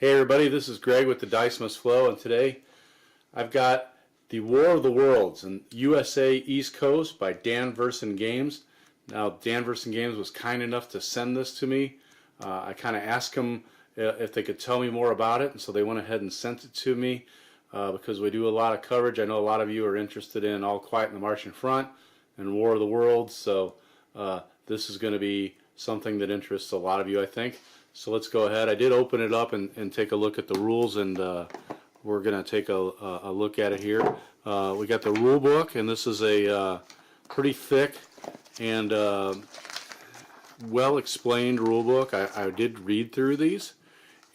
Hey everybody, this is Greg with the Dice Must Flow, and today I've got the War of the Worlds in USA East Coast by Dan Verssen Games. Now, Dan Verssen Games was kind enough to send this to me. I kind of asked them if they could tell me more about it, and so they went ahead and sent it to me because we do a lot of coverage. I know a lot of you are interested in All Quiet on the Martian Front and War of the Worlds, so this is going to be something that interests a lot of you, I think. So let's go ahead. I did open it up and take a look at the rules, and we're going to take a look at it here. We got the rule book, and this is a pretty thick and well explained rule book. I did read through these,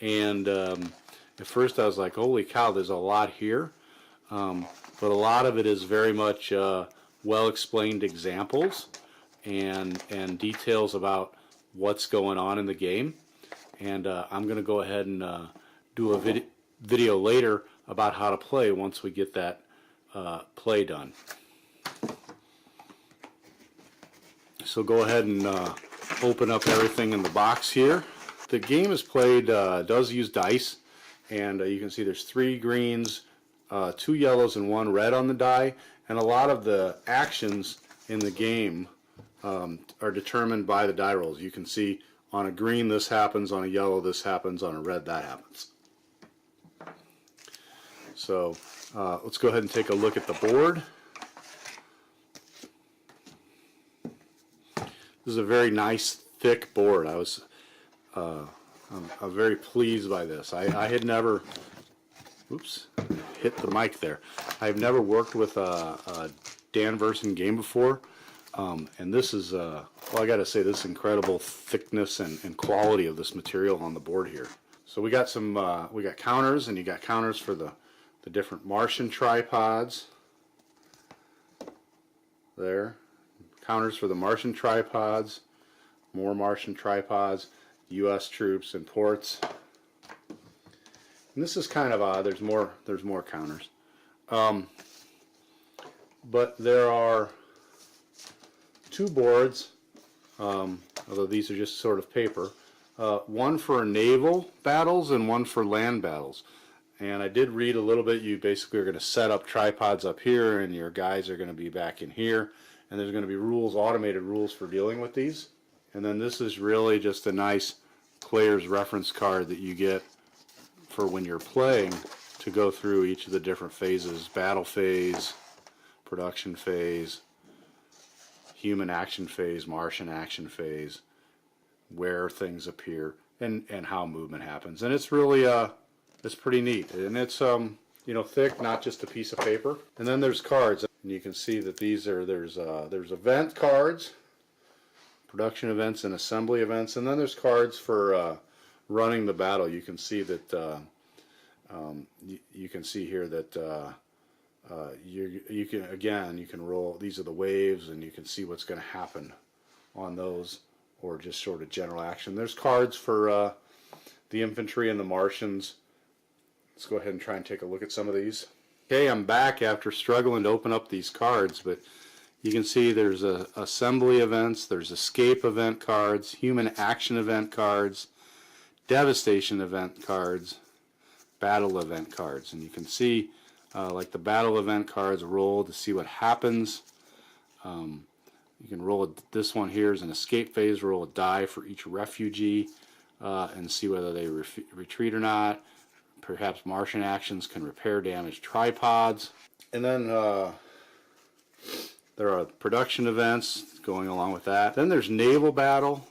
and at first I was like, holy cow, there's a lot here. But a lot of it is very much well explained examples and details about what's going on in the game. And I'm going to go ahead and do a video later about how to play once we get that play done. So go ahead and open up everything in the box here. The game is played, does use dice, and you can see there's 3 greens, 2 yellows, and 1 red on the die. And a lot of the actions in the game are determined by the die rolls. You can see on a green this happens, on a yellow this happens, on a red that happens. So let's go ahead and take a look at the board. This is a very nice thick board. I'm very pleased by this. I had never, oops, hit the mic there. I've never worked with a Dan Verssen game before. And this is, well, I got to say, this incredible thickness and quality of this material on the board here. So we got some, we got counters, and you got counters for the different Martian tripods. There, counters for the Martian tripods, more Martian tripods, U.S. troops and ports. And this is kind of there's more counters, but there are 2 boards, although these are just sort of paper, one for naval battles and one for land battles. And I did read a little bit. You basically are going to set up tripods up here, and your guys are going to be back in here, and there's going to be rules, automated rules for dealing with these. And then this is really just a nice player's reference card that you get for when you're playing to go through each of the different phases: battle phase, production phase, human action phase, Martian action phase, where things appear, and how movement happens. And it's really it's pretty neat, and it's you know, thick, not just a piece of paper. And then there's cards, and you can see that these are there's event cards, production events and assembly events, and then there's cards for running the battle. You can see that you can see here that you can roll. These are the waves, and you can see what's going to happen on those, or just sort of general action. There's cards for the infantry and the Martians. Let's go ahead and try and take a look at some of these. Okay, I'm back after struggling to open up these cards, but you can see there's assembly events, there's escape event cards, human action event cards, devastation event cards, battle event cards, and you can see like the battle event cards roll to see what happens. You can roll this one here is an escape phase. Roll a die for each refugee and see whether they retreat or not. Perhaps Martian actions can repair damaged tripods. And then there are production events going along with that. Then there's naval battle,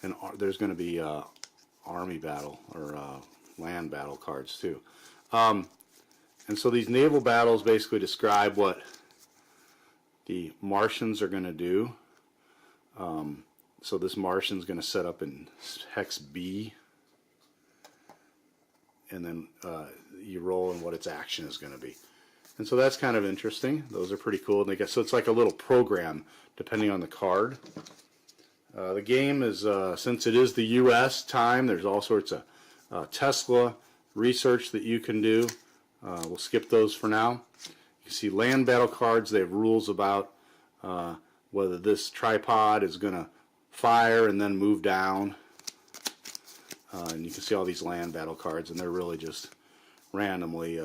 and there's going to be army battle or land battle cards too. And so these naval battles basically describe what the Martians are going to do. So this Martian's going to set up in hex B, and then you roll and what its action is going to be. And so that's kind of interesting. Those are pretty cool. And so it's like a little program depending on the card. The game is, since it is the U.S. time, there's all sorts of Tesla research that you can do. We'll skip those for now. You see land battle cards. They have rules about whether this tripod is going to fire and then move down. and you can see all these land battle cards, and they're really just randomly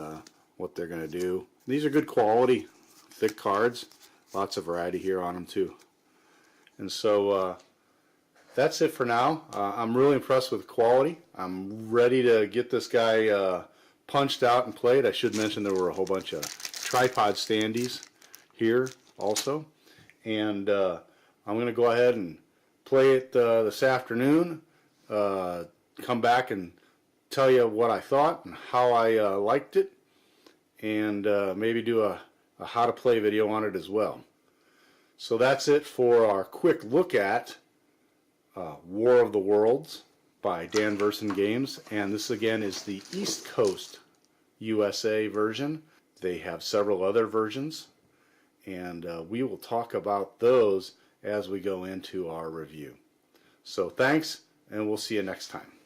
what they're going to do. These are good quality, thick cards. Lots of variety here on them too. And so that's it for now. I'm really impressed with the quality. I'm ready to get this guy punched out and played. I should mention there were a whole bunch of tripod standees here also. And I'm going to go ahead and play it this afternoon. Come back and tell you what I thought and how I liked it. And maybe do a how to play video on it as well. So that's it for our quick look at War of the Worlds by Dan Verssen Games, and this again is the East Coast USA version. They have several other versions, and we will talk about those as we go into our review. So thanks, and we'll see you next time.